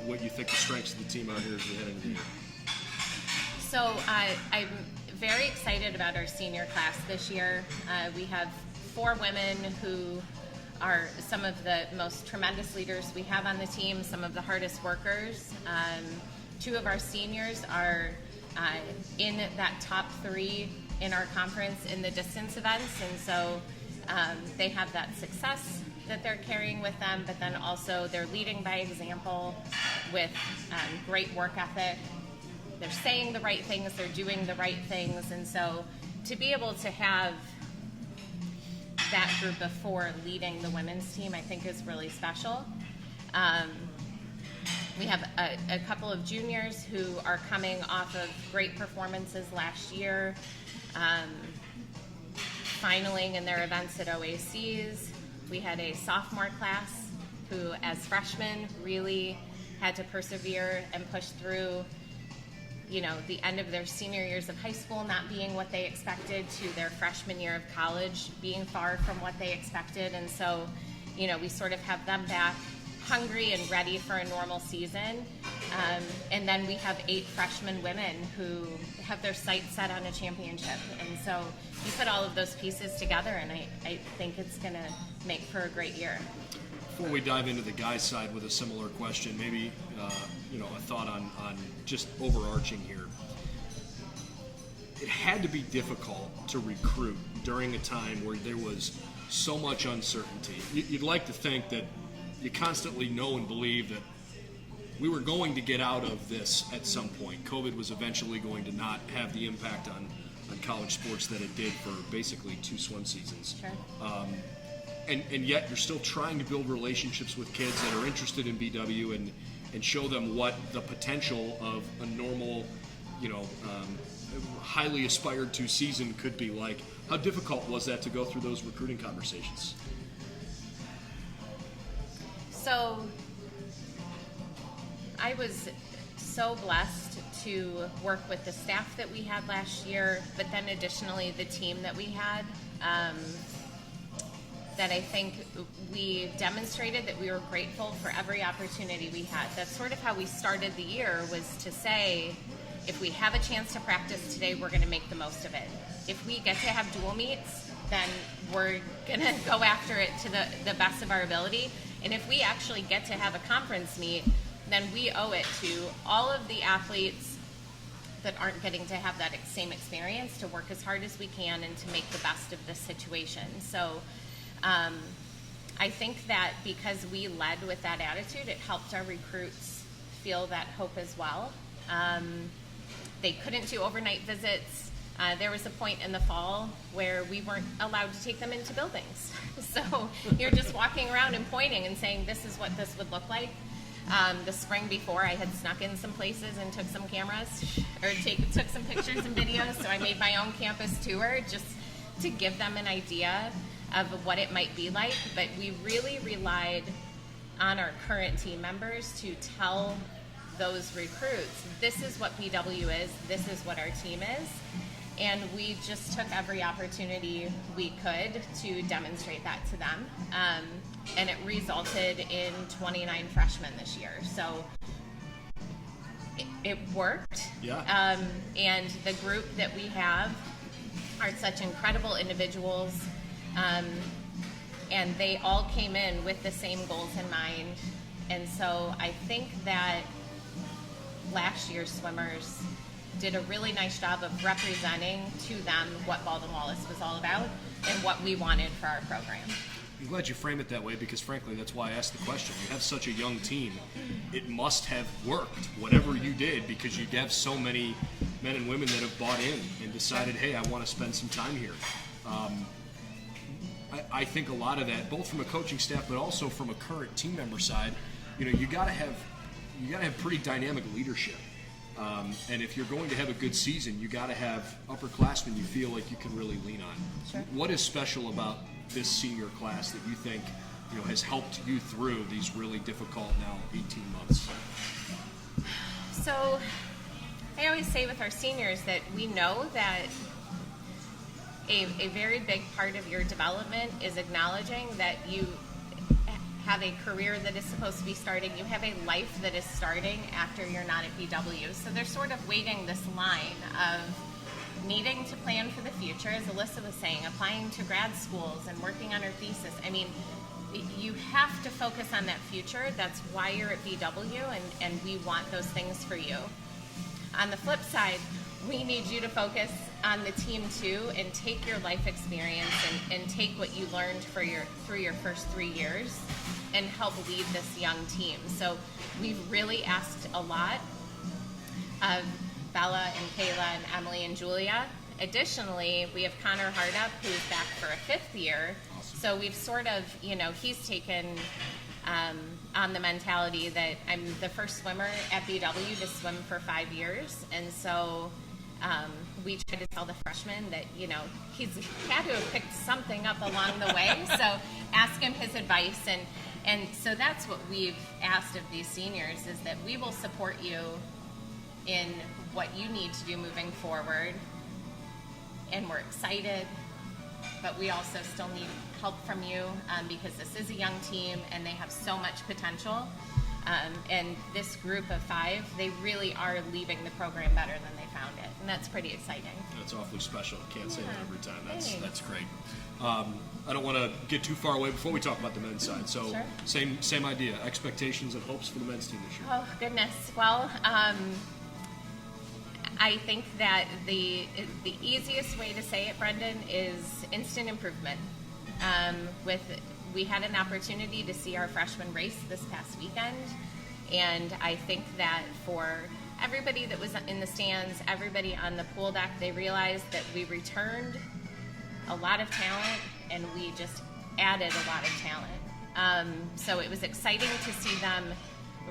what you think the strengths of the team are here as we head into the year. So I'm very excited about our senior class this year. We have 4 women who are some of the most tremendous leaders we have on the team, some of the hardest workers. 2 of our seniors are in that top 3 in our conference in the distance events, and so they have that success that they're carrying with them, but then also they're leading by example with great work ethic. They're saying the right things, they're doing the right things, and so to be able to have that group of 4 leading the women's team, I think is really special. We have a couple of juniors who are coming off of great performances last year, finaling in their events at OACs. We had a sophomore class who, as freshmen, really had to persevere and push through, the end of their senior years of high school not being what they expected to their freshman year of college being far from what they expected. And so, we sort of have them back hungry and ready for a normal season. And then we have 8 freshman women who have their sights set on a championship. And so you put all of those pieces together, and I think it's going to make for a great year. Before we dive into the guys' side with a similar question, maybe a thought on just overarching here. It had to be difficult to recruit during a time where there was so much uncertainty. You'd like to think that you constantly know and believe that we were going to get out of this at some point. COVID was eventually going to not have the impact on college sports that it did for basically 2 swim seasons. Sure. And yet you're still trying to build relationships with kids that are interested in BW, and show them what the potential of a normal, highly aspired to season could be like. How difficult was that to go through those recruiting conversations? So I was so blessed to work with the staff that we had last year, but then additionally the team that we had, that I think we demonstrated that we were grateful for every opportunity we had. That's sort of how we started the year, was to say, if we have a chance to practice today, we're going to make the most of it. If we get to have dual meets, then we're going to go after it to the best of our ability. And if we actually get to have a conference meet, then we owe it to all of the athletes that aren't getting to have that same experience to work as hard as we can and to make the best of this situation. So I think that because we led with that attitude, it helped our recruits feel that hope as well. They couldn't do overnight visits. There was a point in the fall where we weren't allowed to take them into buildings. So you're just walking around and pointing and saying, this is what this would look like. The spring before, I had snuck in some places and took some cameras, or took some pictures and videos. So I made my own campus tour just to give them an idea of what it might be like. But we really relied on our current team members to tell those recruits, this is what BW is, this is what our team is. And we just took every opportunity we could to demonstrate that to them. And it resulted in 29 freshmen this year. So it worked. Yeah. And the group that we have are such incredible individuals. And they all came in with the same goals in mind. And so I think that last year's swimmers did a really nice job of representing to them what Baldwin Wallace was all about and what we wanted for our program. I'm glad you frame it that way, because frankly, that's why I asked the question. You have such a young team. It must have worked, whatever you did, because you have so many men and women that have bought in and decided, hey, I want to spend some time here. I think a lot of that, both from a coaching staff, but also from a current team member side, you got to have pretty dynamic leadership. And if you're going to have a good season, you got to have upperclassmen you feel like you can really lean on. Sure. What is special about this senior class that you think has helped you through these really difficult now 18 months? So I always say with our seniors that we know that a very big part of your development is acknowledging that you have a career that is supposed to be starting. You have a life that is starting after you're not at BW. So they're sort of waiting this line of needing to plan for the future, as Alyssa was saying, applying to grad schools and working on her thesis. I mean, you have to focus on that future. That's why you're at BW, and we want those things for you. On the flip side, we need you to focus on the team too, and take your life experience and take what you learned through your first 3 years and help lead this young team. So we've really asked a lot of Bella and Kayla and Emily and Julia. Additionally, we have Connor Hardup, who's back for a 5th year. Awesome. So we've sort of, he's taken on the mentality that I'm the first swimmer at BW to swim for 5 years. And so we tried to tell the freshmen that, he's had to have picked something up along the way. So ask him his advice. And so that's what we've asked of these seniors, is that we will support you in what you need to do moving forward. And we're excited, but we also still need help from you because this is a young team and they have so much potential. And this group of 5, they really are leaving the program better than they found it. And that's pretty exciting. That's awfully special. Can't say that every time. Thanks. That's great. I don't want to get too far away before we talk about the men's side. So Sure. same idea. Expectations and hopes for the men's team this year. Oh, goodness. Well, I think that the easiest way to say it, Brendan, is instant improvement. We had an opportunity to see our freshman race this past weekend, and I think that for everybody that was in the stands, everybody on the pool deck, they realized that we returned a lot of talent and we just added a lot of talent. So it was exciting to see them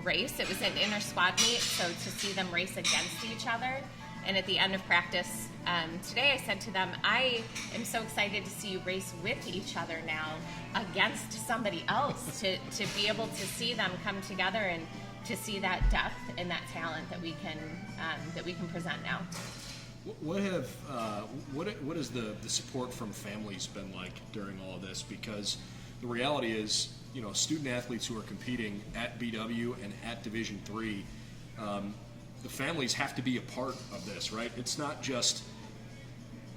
race. It was an inter-squad meet, so to see them race against each other. And at the end of practice today, I said to them, I am so excited to see you race with each other now against somebody else, to be able to see them come together and to see that depth and that talent that we can present now. What has the support from families been like during all of this? Because the reality is, student athletes who are competing at BW and at Division III, the families have to be a part of this, right? It's not just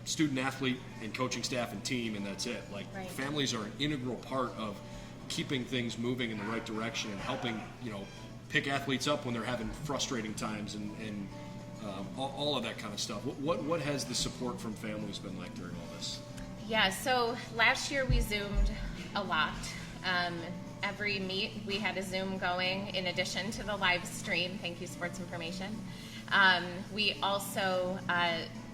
student athlete and coaching staff and team and that's it. Like, right. Families are an integral part of keeping things moving in the right direction and helping, pick athletes up when they're having frustrating times and all of that kind of stuff. What has the support from families been like during all this? Yeah, so last year we Zoomed a lot. Every meet we had a Zoom going in addition to the live stream. Thank you, Sports Information. We also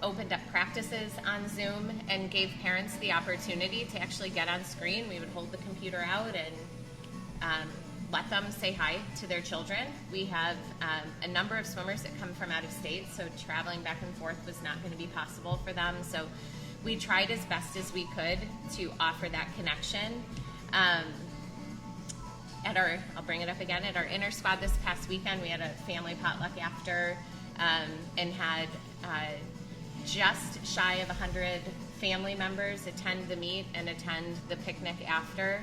opened up practices on Zoom and gave parents the opportunity to actually get on screen. We would hold the computer out and let them say hi to their children. We have a number of swimmers that come from out of state, so traveling back and forth was not going to be possible for them. So we tried as best as we could to offer that connection. I'll bring it up again, at our inter squad this past weekend, we had a family potluck after and had just shy of 100 family members attend the meet and attend the picnic after.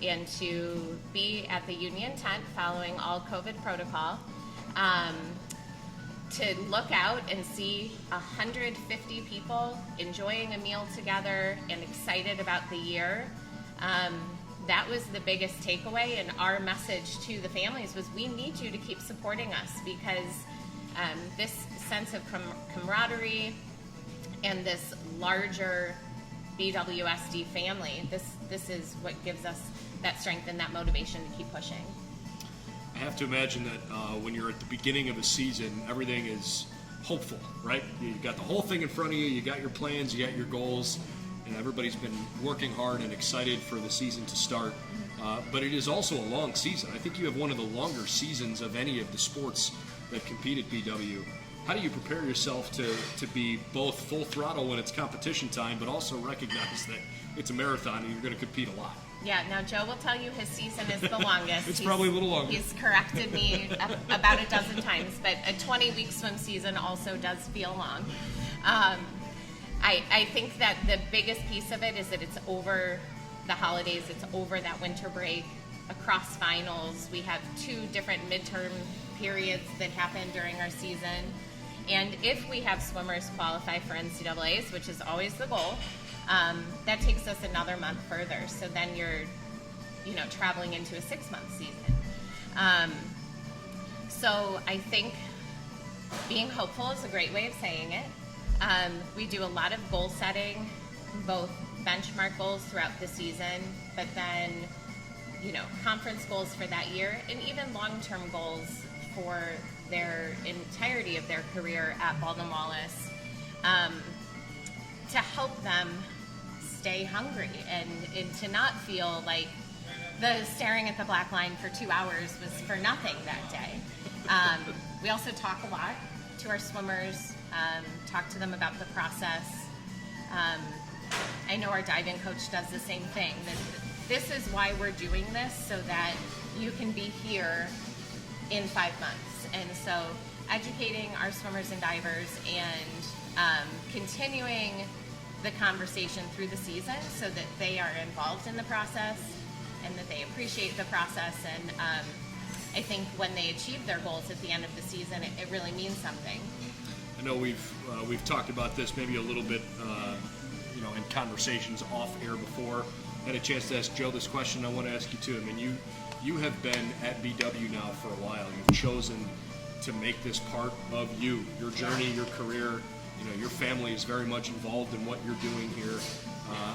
And to be at the Union tent following all COVID protocol, to look out and see 150 people enjoying a meal together and excited about the year, that was the biggest takeaway. And our message to the families was, we need you to keep supporting us, because this sense of camaraderie and this larger BWSD family, this is what gives us that strength and that motivation to keep pushing. I have to imagine that when you're at the beginning of a season, everything is hopeful, right? You got the whole thing in front of you, you got your plans, you got your goals, and everybody's been working hard and excited for the season to start. But it is also a long season. I think you have one of the longer seasons of any of the sports that compete at BW. How do you prepare yourself to be both full throttle when it's competition time, but also recognize that it's a marathon and you're going to compete a lot? Yeah, now Joe will tell you his season is the longest. It's probably a little longer. He's corrected me about a dozen times, but a 20-week swim season also does feel long. I think that the biggest piece of it is that it's over the holidays, it's over that winter break, across finals. We have 2 different midterm periods that happen during our season. And if we have swimmers qualify for NCAAs, which is always the goal, that takes us another month further. So then you're, traveling into a 6-month season. So I think being hopeful is a great way of saying it. We do a lot of goal setting, both benchmark goals throughout the season, but then, conference goals for that year, and even long-term goals for their entirety of their career at Baldwin Wallace, to help them stay hungry and to not feel like the staring at the black line for 2 hours was for nothing that day. We also talk a lot to our swimmers, talk to them about the process. I know our diving coach does the same thing. This is why we're doing this, so that you can be here in 5 months. And so educating our swimmers and divers and continuing the conversation through the season so that they are involved in the process and that they appreciate the process. And I think when they achieve their goals at the end of the season, it really means something. I know we've talked about this maybe a little bit, in conversations off air before. I had a chance to ask Joe this question. I want to ask you too. I mean, you have been at BW now for a while. You've chosen to make this part of you, your journey, your career. Your family is very much involved in what you're doing here.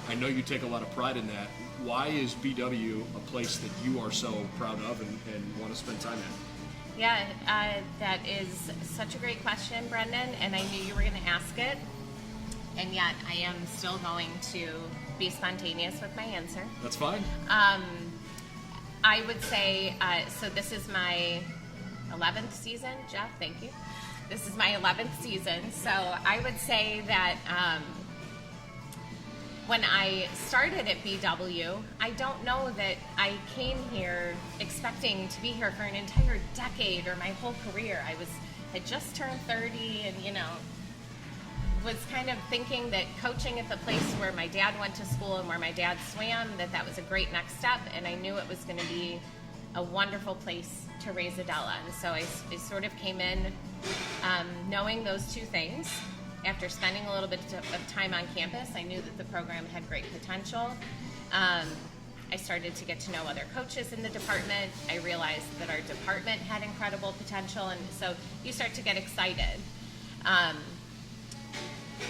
I know you take a lot of pride in that. Why is BW a place that you are so proud of and want to spend time at? Yeah, that is such a great question, Brendan, and I knew you were going to ask it. And yet I am still going to be spontaneous with my answer. That's fine. I would say, so this is my 11th season. Jeff, thank you. This is my 11th season. So I would say that when I started at BW, I don't know that I came here expecting to be here for an entire decade or my whole career. Had just turned 30 and, was kind of thinking that coaching at the place where my dad went to school and where my dad swam, that was a great next step, and I knew it was going to be a wonderful place to raise Adela. And so I sort of came in knowing those two things. After spending a little bit of time on campus, I knew that the program had great potential. I started to get to know other coaches in the department. I realized that our department had incredible potential, and so you start to get excited.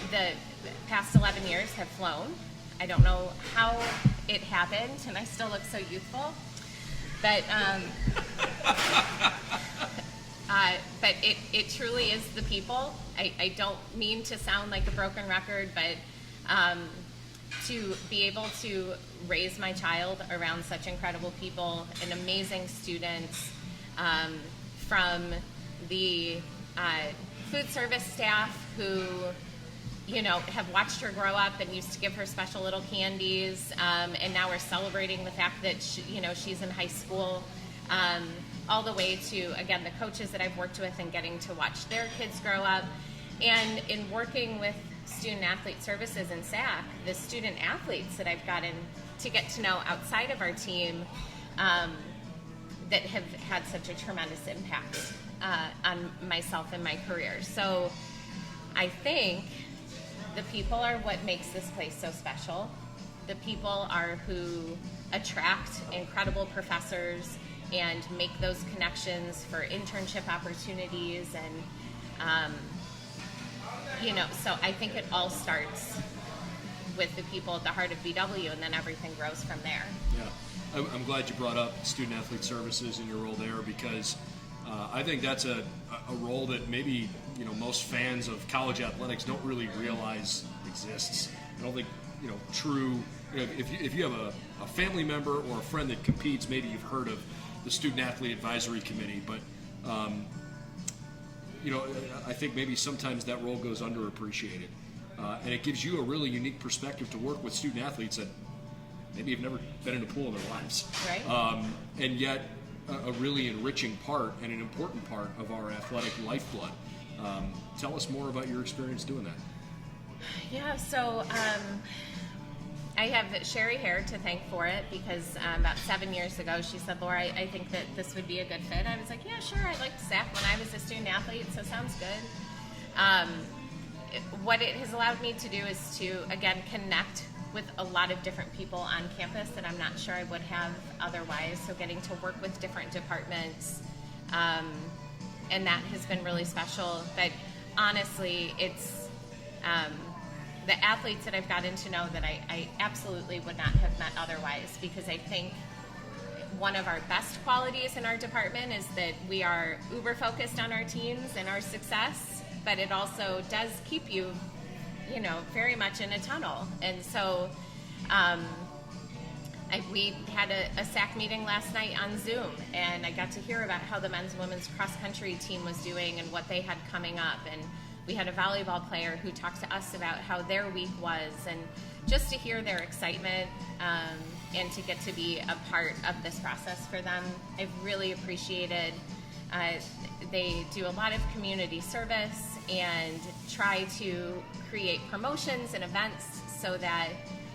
The past 11 years have flown. I don't know how it happened, and I still look so youthful. But it truly is the people. I don't mean to sound like a broken record, but to be able to raise my child around such incredible people and amazing students, from the food service staff who have watched her grow up and used to give her special little candies, and now we're celebrating the fact that she's in high school, all the way to, again, the coaches that I've worked with and getting to watch their kids grow up. And in working with student athlete services in SAC, the student athletes that I've gotten to get to know outside of our team, that have had such a tremendous impact on myself and my career. So I think the people are what makes this place so special. The people are who attract incredible professors and make those connections for internship opportunities, and so I think it all starts with the people at the heart of BW, and then everything grows from there. Yeah, I'm glad you brought up student athlete services and your role there, because I think that's a role that maybe most fans of college athletics don't really realize exists. I don't think true. If you have a family member or a friend that competes, maybe you've heard of the Student Athlete Advisory Committee, but I think maybe sometimes that role goes underappreciated, and it gives you a really unique perspective to work with student athletes that maybe have never been in a pool in their lives, right? And yet a really enriching part and an important part of our athletic lifeblood. Tell us more about your experience doing that. Yeah, so I have Sherry Hare to thank for it, because about 7 years ago she said, Laura, I think that this would be a good fit. I was like, yeah, sure, I liked SAC when I was a student athlete, so sounds good. What it has allowed me to do is to, again, connect with a lot of different people on campus that I'm not sure I would have otherwise, so getting to work with different departments, and that has been really special. But honestly, it's the athletes that I've gotten to know that I absolutely would not have met otherwise, because I think one of our best qualities in our department is that we are uber focused on our teams and our success, but it also does keep you, very much in a tunnel. And so we had a SAC meeting last night on Zoom, and I got to hear about how the men's and women's cross country team was doing and what they had coming up. And we had a volleyball player who talked to us about how their week was, and just to hear their excitement and to get to be a part of this process for them, I've really appreciated. They do a lot of community service and try to create promotions and events so that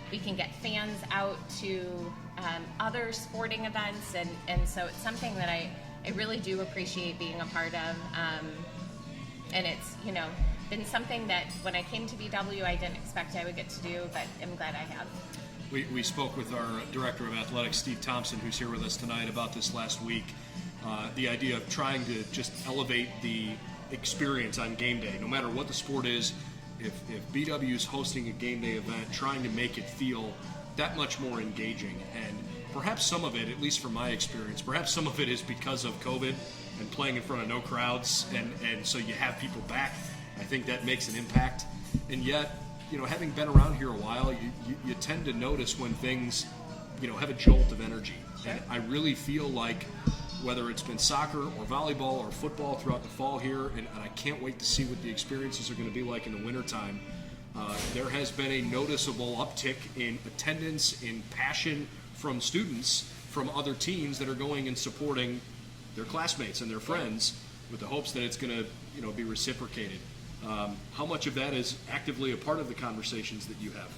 we can get fans out to other sporting events, and so it's something that I really do appreciate being a part of. And it's, been something that when I came to BW I didn't expect I would get to do, but I'm glad I have. We spoke with our Director of Athletics, Steve Thompson, who's here with us tonight, about this last week. The idea of trying to just elevate the experience on game day, no matter what the sport is. If BW is hosting a game day event, trying to make it feel that much more engaging. And perhaps some of it, at least from my experience, perhaps some of it is because of COVID and playing in front of no crowds, and so you have people back. I think that makes an impact. And yet, having been around here a while, you tend to notice when things, have a jolt of energy. Sure. And I really feel like whether it's been soccer or volleyball or football throughout the fall here, and I can't wait to see what the experiences are going to be like in the wintertime, there has been a noticeable uptick in attendance, in passion from students from other teams that are going and supporting their classmates and their friends with the hopes that it's going to be reciprocated. How much of that is actively a part of the conversations that you have?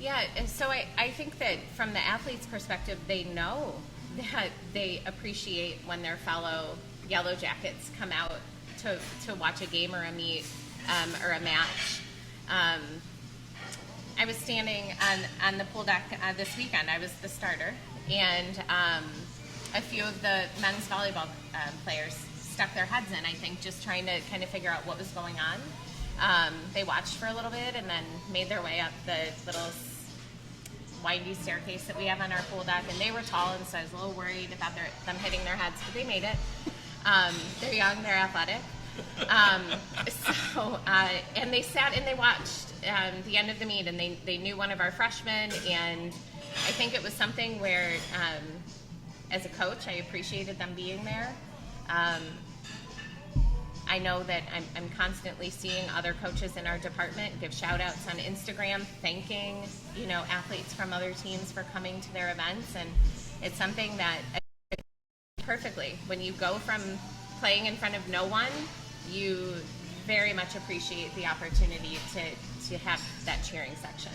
Yeah, so I think that from the athlete's perspective, they know that they appreciate when their fellow Yellow Jackets come out to watch a game or a meet or a match. I was standing on the pool deck this weekend. I was the starter, and a few of the men's volleyball players stuck their heads in, I think, just trying to kind of figure out what was going on. They watched for a little bit and then made their way up the little windy staircase that we have on our pool deck, and they were tall, and so I was a little worried about them hitting their heads, but they made it. They're young, they're athletic. And they sat and they watched the end of the meet, and they knew one of our freshmen, and I think it was something where, as a coach, I appreciated them being there. I know that I'm constantly seeing other coaches in our department give shout outs on Instagram, thanking, athletes from other teams for coming to their events. And it's something that perfectly, when you go from playing in front of no one, you very much appreciate the opportunity to have that cheering section.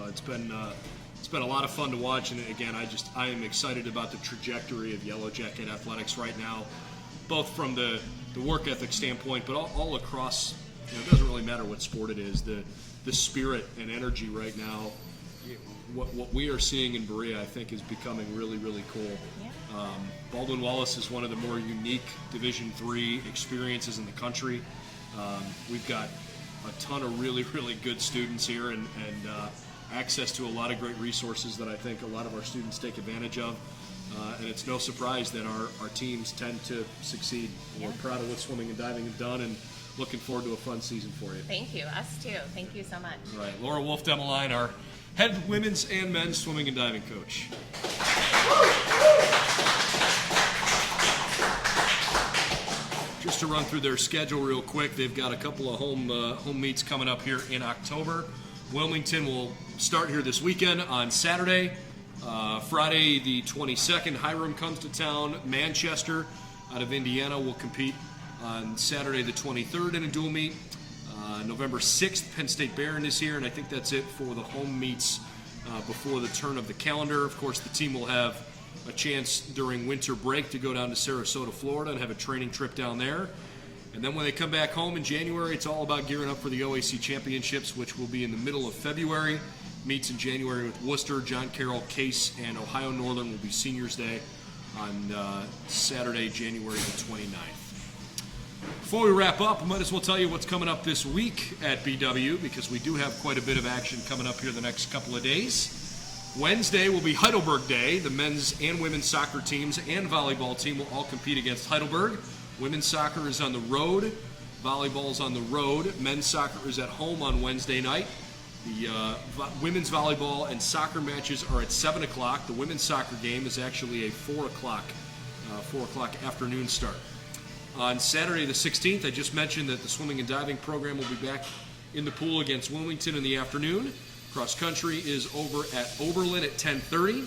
It's been a lot of fun to watch, and again, I am excited about the trajectory of Yellow Jacket athletics right now, both from the work ethic standpoint, but all across. It doesn't really matter what sport it is. The spirit and energy right now, what we are seeing in Berea, I think, is becoming really, really cool. Yeah. Baldwin Wallace is one of the more unique Division III experiences in the country. We've got a ton of really, really good students here, and access to a lot of great resources that I think a lot of our students take advantage of. And it's no surprise that our teams tend to succeed. Yeah. We're proud of what swimming and diving have done, and looking forward to a fun season for you. Thank you. Us too. Thank you so much. All right, Laura Demaline, our head women's and men's swimming and diving coach. Just to run through their schedule real quick, they've got a couple of home meets coming up here in October. Wilmington will start here this weekend on Saturday. Friday the 22nd, Hiram comes to town. Manchester out of Indiana will compete on Saturday the 23rd in a dual meet. November 6th, Penn State Barron is here, and I think that's it for the home meets before the turn of the calendar. Of course, the team will have a chance during winter break to go down to Sarasota, Florida, and have a training trip down there. And then when they come back home in January, it's all about gearing up for the OAC Championships, which will be in the middle of February. Meets in January with Worcester, John Carroll, Case, and Ohio Northern will be Seniors Day on Saturday, January the 29th. Before we wrap up, I might as well tell you what's coming up this week at BW, because we do have quite a bit of action coming up here the next couple of days. Wednesday will be Heidelberg Day. The men's and women's soccer teams and volleyball team will all compete against Heidelberg. Women's soccer is on the road. Volleyball is on the road. Men's soccer is at home on Wednesday night. The women's volleyball and soccer matches are at 7 o'clock. The women's soccer game is actually a 4 o'clock afternoon start. On Saturday the 16th, I just mentioned that the swimming and diving program will be back in the pool against Wilmington in the afternoon. Cross country is over at Oberlin at 10:30.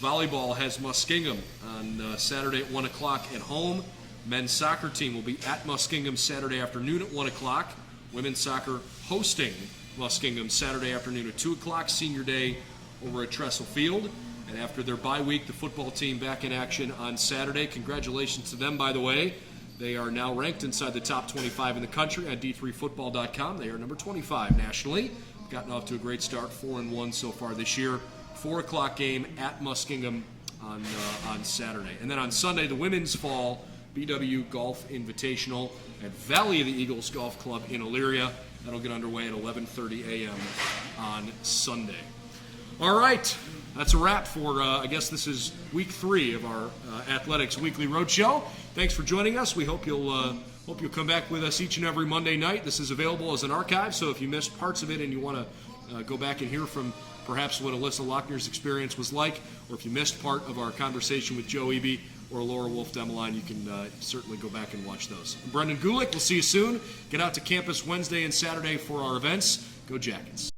Volleyball has Muskingum on Saturday at 1 o'clock at home. Men's soccer team will be at Muskingum Saturday afternoon at 1 o'clock. Women's soccer hosting Muskingum Saturday afternoon at 2 o'clock. Senior day over at Trestle Field. And after their bye week, the football team back in action on Saturday. Congratulations to them, by the way. They are now ranked inside the top 25 in the country at d3football.com. They are number 25 nationally. Gotten off to a great start, 4-1 so far this year. 4 o'clock game at Muskingum on Saturday. And then on Sunday, the women's fall BW Golf Invitational at Valley of the Eagles Golf Club in Elyria. That'll get underway at 11:30 a.m. on Sunday. All right, that's a wrap for, I guess this is week 3 of our Athletics Weekly Roadshow. Thanks for joining us. We hope you'll come back with us each and every Monday night. This is available as an archive, so if you missed parts of it and you want to go back and hear from perhaps what Alyssa Laughner's experience was like, or if you missed part of our conversation with Joe Eby or Laura Demaline, you can certainly go back and watch those. I'm Brendan Gulick. We'll see you soon. Get out to campus Wednesday and Saturday for our events. Go Jackets.